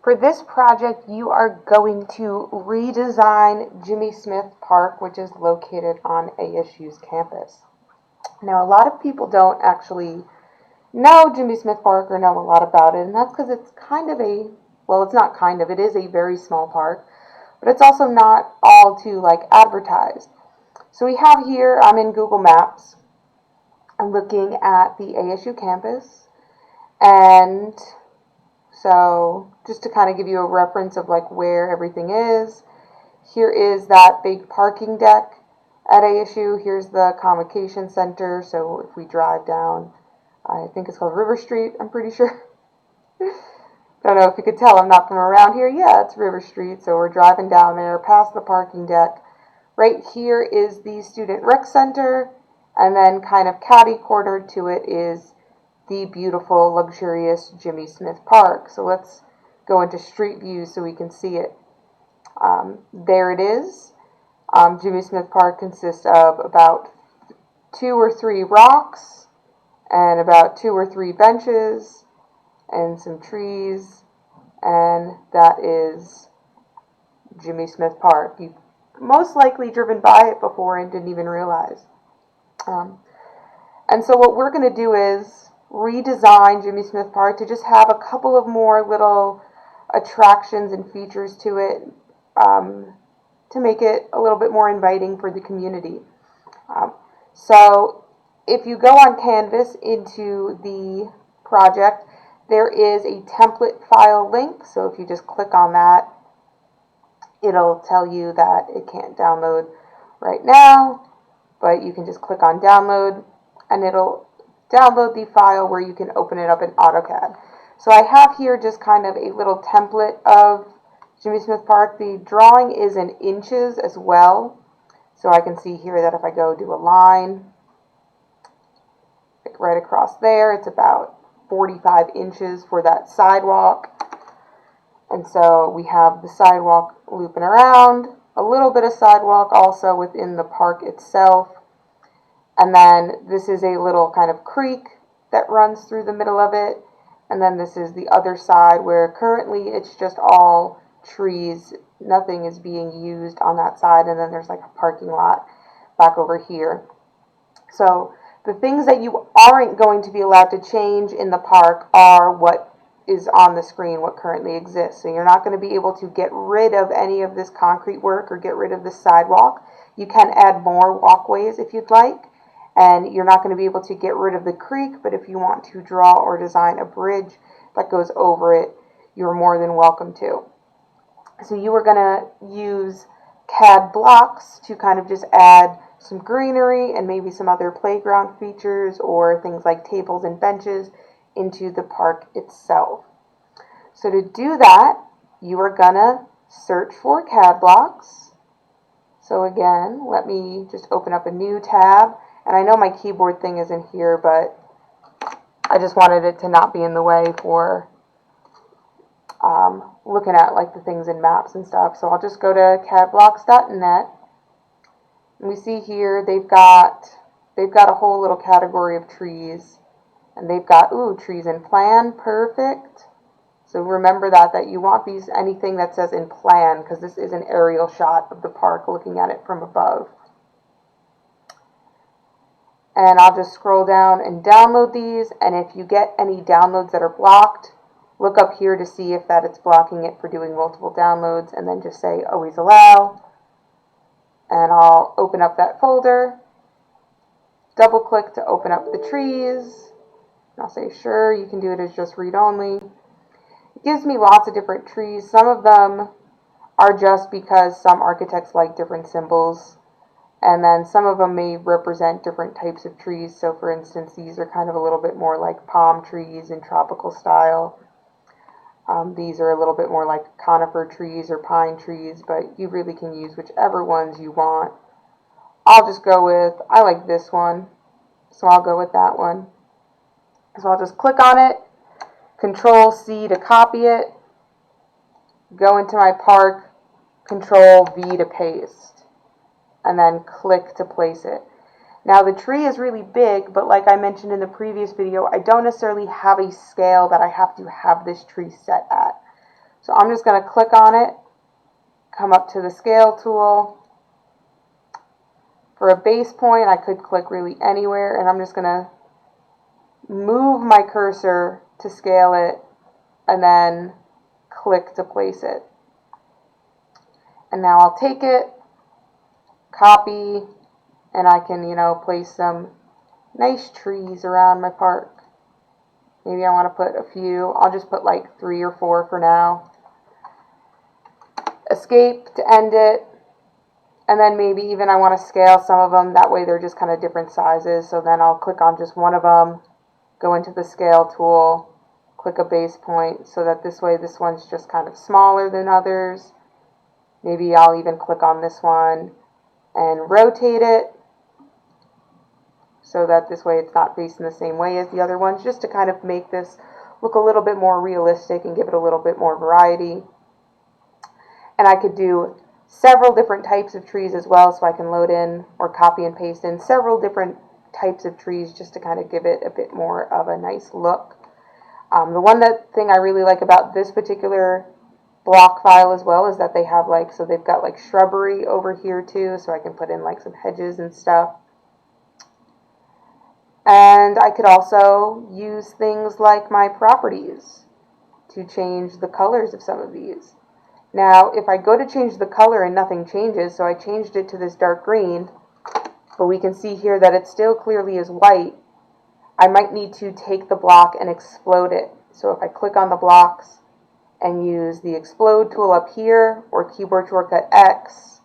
For this project, you are going to redesign Jimmy Smith Park, which is located on ASU's campus. Now, a lot of people don't actually know Jimmy Smith Park or know a lot about it, and that's because it's kind of a, well, it's not kind of, it is a very small park, but it's also not all too advertised. So we have here, I'm in Google Maps, I'm looking at the ASU campus, and so just to kind of give you a reference of where everything is, here is that big parking deck at ASU. Here's the Convocation Center. So if we drive down, I think it's called River Street, I'm pretty sure. Don't know if you could tell I'm not from around here. Yeah, it's River Street. So we're driving down there past the parking deck. Right here is the Student Rec Center, and then kind of catty-cornered to it is the beautiful, luxurious Jimmy Smith Park. So let's go into street view so we can see it. There it is. Jimmy Smith Park consists of about 2 or 3 rocks and about 2 or 3 benches and some trees, and that is Jimmy Smith Park. You've most likely driven by it before and didn't even realize. And so what we're going to do is redesign Jimmy Smith Park to just have a couple of more little attractions and features to it, to make it a little bit more inviting for the community. So if you go on Canvas into the project, there is a template file link. So if you just click on that, it'll tell you that it can't download right now, but you can just click on download and it'll download the file where you can open it up in AutoCAD. So I have here just kind of a little template of Jimmy Smith Park. The drawing is in inches as well. So I can see here that if I go do a line, like right across there, it's about 45 inches for that sidewalk. And so we have the sidewalk looping around, a little bit of sidewalk also within the park itself. And then this is a little kind of creek that runs through the middle of it. And then this is the other side where currently it's just all trees. Nothing is being used on that side. And then there's a parking lot back over here. So the things that you aren't going to be allowed to change in the park are what is on the screen, what currently exists. So you're not going to be able to get rid of any of this concrete work or get rid of this sidewalk. You can add more walkways if you'd like. And you're not going to be able to get rid of the creek, but if you want to draw or design a bridge that goes over it, you're more than welcome to. So you are going to use CAD blocks to kind of just add some greenery and maybe some other playground features or things like tables and benches into the park itself. So to do that, you are going to search for CAD blocks. So again, let me just open up a new tab. And I know my keyboard thing isn't here, but I just wanted it to not be in the way for looking at the things in maps and stuff. So I'll just go to cadblocks.net. And we see here they've got a whole little category of trees. And they've got, trees in plan, perfect. So remember that you want anything that says in plan, because this is an aerial shot of the park looking at it from above. And I'll just scroll down and download these. And if you get any downloads that are blocked, look up here to see if it's blocking it for doing multiple downloads, and then just say always allow. And I'll open up that folder, double click to open up the trees. And I'll say sure, you can do it as just read only. It gives me lots of different trees. Some of them are just because some architects like different symbols. And then some of them may represent different types of trees. So for instance, these are kind of a little bit more like palm trees in tropical style. These are a little bit more like conifer trees or pine trees, but you really can use whichever ones you want. I'll just go with, I like this one, so I'll go with that one. So I'll just click on it, Control C to copy it, go into my park, Control V to paste, and then click to place it. Now the tree is really big, but like I mentioned in the previous video, I don't necessarily have a scale that I have to have this tree set at. So I'm just going to click on it, come up to the scale tool. For a base point, I could click really anywhere, and I'm just going to move my cursor to scale it, and then click to place it. And now I'll take it, copy, and I can, place some nice trees around my park. Maybe I want to put a few. I'll just put like 3 or 4 for now. Escape to end it. And then maybe even I want to scale some of them. That way they're just kind of different sizes. So then I'll click on just one of them, go into the scale tool, click a base point, so that this way this one's just kind of smaller than others. Maybe I'll even click on this one and rotate it, so that this way it's not facing the same way as the other ones, just to kind of make this look a little bit more realistic and give it a little bit more variety. And I could do several different types of trees as well, so I can load in or copy and paste in several different types of trees just to kind of give it a bit more of a nice look. The thing I really like about this particular block file as well is that they have so they've got like shrubbery over here too, so I can put in like some hedges and stuff. And I could also use things like my properties to change the colors of some of these. Now, if I go to change the color and nothing changes, so I changed it to this dark green, but we can see here that it still clearly is white, I might need to take the block and explode it. So if I click on the blocks and use the explode tool up here or keyboard shortcut X,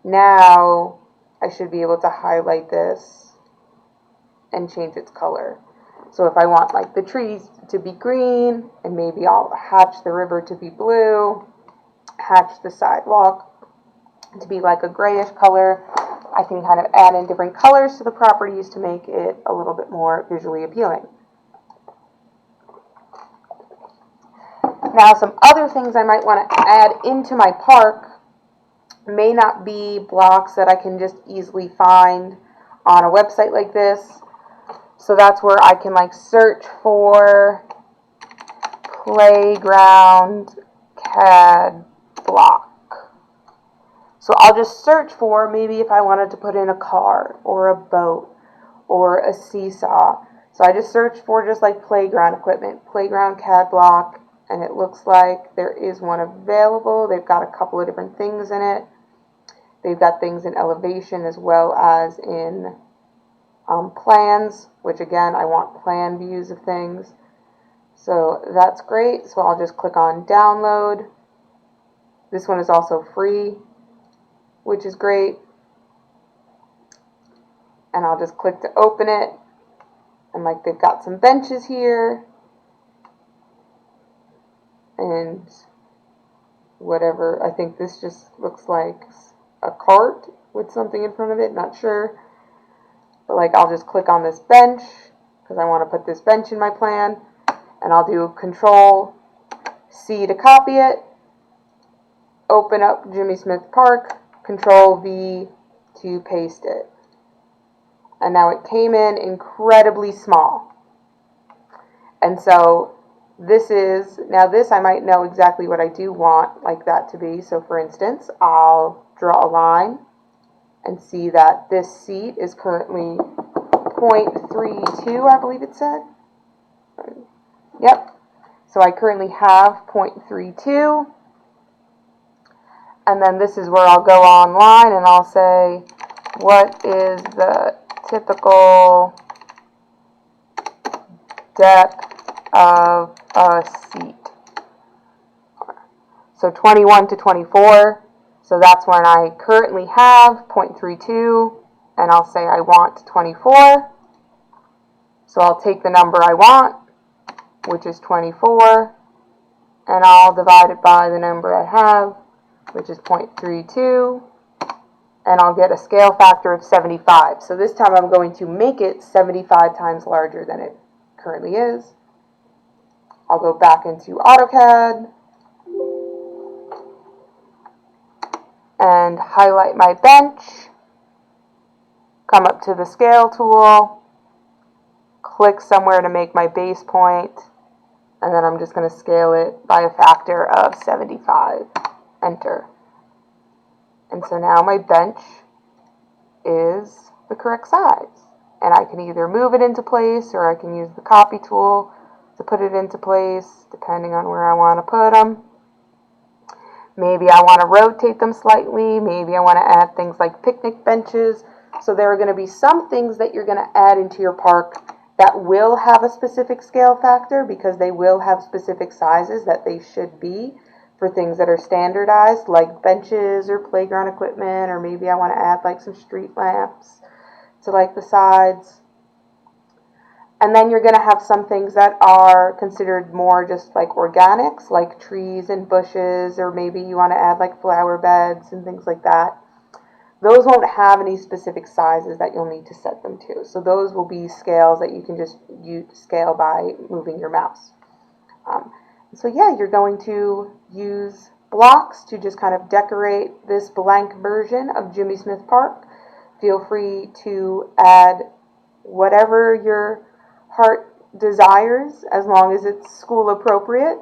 now I should be able to highlight this and change its color. So if I want like the trees to be green, and maybe I'll hatch the river to be blue, hatch the sidewalk to be like a grayish color, I can kind of add in different colors to the properties to make it a little bit more visually appealing. Now, some other things I might want to add into my park may not be blocks that I can just easily find on a website like this. So that's where I can search for playground CAD block. So I'll just search for, maybe if I wanted to put in a car or a boat or a seesaw. So I just search for just like playground equipment, playground CAD block, and it looks like there is one available. They've got a couple of different things in it. They've got things in elevation as well as in plans, which again, I want plan views of things. So that's great. So I'll just click on download. This one is also free, which is great. And I'll just click to open it. And they've got some benches here. And whatever, I think this just looks like a cart with something in front of it, not sure. But I'll just click on this bench because I want to put this bench in my plan, and I'll do Control C to copy it, open up Jimmy Smith Park, Control V to paste it. And now it came in incredibly small. And so this I might know exactly what I do want that to be. So for instance, I'll draw a line and see that this seat is currently 0.32, I believe it said. Yep. So I currently have 0.32. And then this is where I'll go online and I'll say, what is the typical depth of a seat? So 21 to 24. So that's when I currently have 0.32, and I'll say I want 24. So I'll take the number I want, which is 24, and I'll divide it by the number I have, which is 0.32, and I'll get a scale factor of 75. So this time I'm going to make it 75 times larger than it currently is. I'll go back into AutoCAD and highlight my bench, come up to the scale tool, click somewhere to make my base point, And then I'm just going to scale it by a factor of 75. Enter. And so now my bench is the correct size. And I can either move it into place or I can use the copy tool to put it into place, depending on where I want to put them. Maybe I want to rotate them slightly. Maybe I want to add things like picnic benches. So there are going to be some things that you're going to add into your park that will have a specific scale factor because they will have specific sizes that they should be for things that are standardized, like benches or playground equipment, or maybe I want to add like some street lamps to like the sides. And then you're going to have some things that are considered more just like organics, like trees and bushes, or maybe you want to add like flower beds and things like that. Those won't have any specific sizes that you'll need to set them to. So those will be scales that you can just scale by moving your mouse. So yeah, you're going to use blocks to just kind of decorate this blank version of Jimmy Smith Park. Feel free to add whatever your heart desires, as long as it's school appropriate.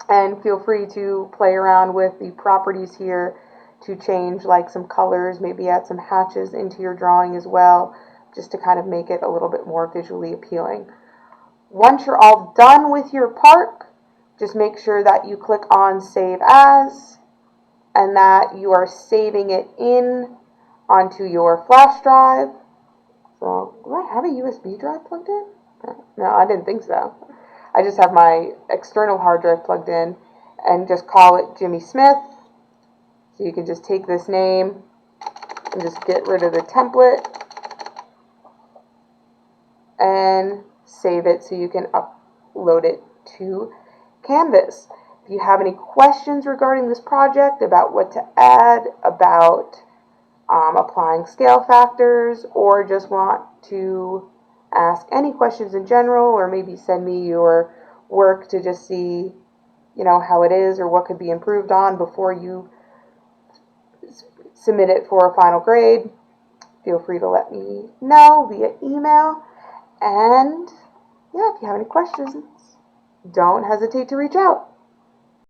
And feel free to play around with the properties here to change like some colors, maybe add some hatches into your drawing as well, just to kind of make it a little bit more visually appealing. Once you're all done with your park, just make sure that you click on Save As and that you are saving it in onto your flash drive. So, do I have a USB drive plugged in? No, I didn't think so. I just have my external hard drive plugged in and just call it Jimmy Smith. So you can just take this name and just get rid of the template and save it so you can upload it to Canvas. If you have any questions regarding this project, about what to add, about applying scale factors, or just want to ask any questions in general, or maybe send me your work to just see, how it is or what could be improved on before you submit it for a final grade, feel free to let me know via email. And yeah, if you have any questions, don't hesitate to reach out.